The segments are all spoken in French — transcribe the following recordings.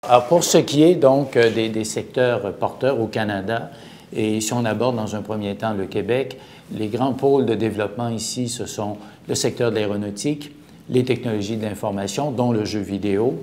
Alors pour ce qui est donc des secteurs porteurs au Canada, et si on aborde dans un premier temps le Québec, les grands pôles de développement ici, ce sont le secteur de l'aéronautique, les technologies de l'information, dont le jeu vidéo.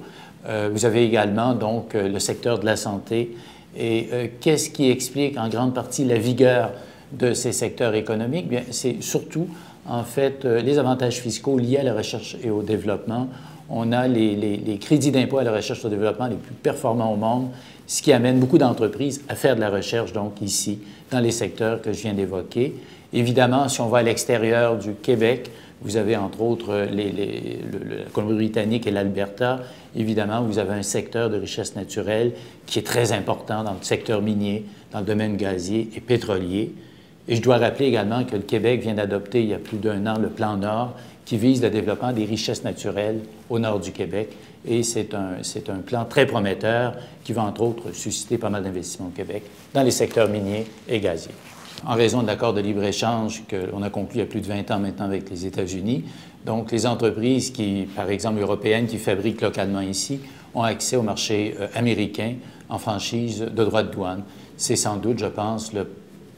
Vous avez également donc le secteur de la santé. Et qu'est-ce qui explique en grande partie la vigueur de ces secteurs économiques? Bien, c'est surtout en fait les avantages fiscaux liés à la recherche et au développement. On a les crédits d'impôt à la recherche et au développement les plus performants au monde, ce qui amène beaucoup d'entreprises à faire de la recherche, donc ici, dans les secteurs que je viens d'évoquer. Évidemment, si on va à l'extérieur du Québec, vous avez entre autres la Colombie-Britannique et l'Alberta. Évidemment, vous avez un secteur de richesse naturelle qui est très important dans le secteur minier, dans le domaine gazier et pétrolier. Et je dois rappeler également que le Québec vient d'adopter il y a plus d'1 an le Plan Nord qui vise le développement des richesses naturelles au nord du Québec. Et c'est un plan très prometteur qui va entre autres susciter pas mal d'investissements au Québec dans les secteurs miniers et gaziers. En raison de l'accord de libre-échange qu'on a conclu il y a plus de 20 ans maintenant avec les États-Unis, donc les entreprises qui, par exemple européennes, qui fabriquent localement ici, ont accès au marché américain en franchise de droits de douane. C'est sans doute, je pense, le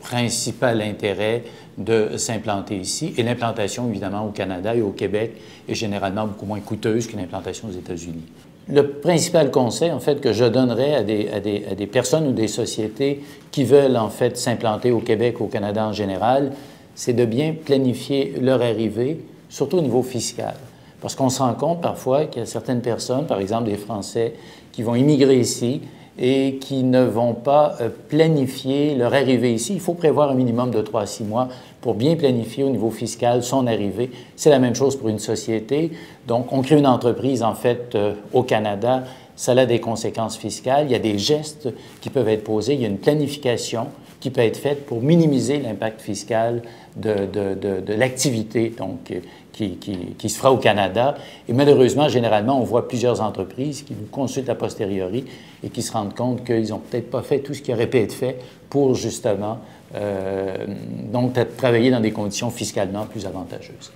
principal intérêt de s'implanter ici. Et l'implantation, évidemment, au Canada et au Québec est généralement beaucoup moins coûteuse qu'une implantation aux États-Unis. Le principal conseil, en fait, que je donnerais à des personnes ou des sociétés qui veulent, en fait, s'implanter au Québec, au Canada en général, c'est de bien planifier leur arrivée, surtout au niveau fiscal. Parce qu'on se rend compte parfois qu'il y a certaines personnes, par exemple des Français, qui vont immigrer ici et qui ne vont pas planifier leur arrivée ici. Il faut prévoir un minimum de 3 à 6 mois pour bien planifier au niveau fiscal son arrivée. C'est la même chose pour une société. Donc, on crée une entreprise, en fait, au Canada. Ça a des conséquences fiscales. Il y a des gestes qui peuvent être posés. Il y a une planification qui peut être faite pour minimiser l'impact fiscal de l'activité donc qui se fera au Canada. Et malheureusement, généralement, on voit plusieurs entreprises qui nous consultent a posteriori et qui se rendent compte qu'ils n'ont peut-être pas fait tout ce qui aurait pu être fait pour justement donc travailler dans des conditions fiscalement plus avantageuses.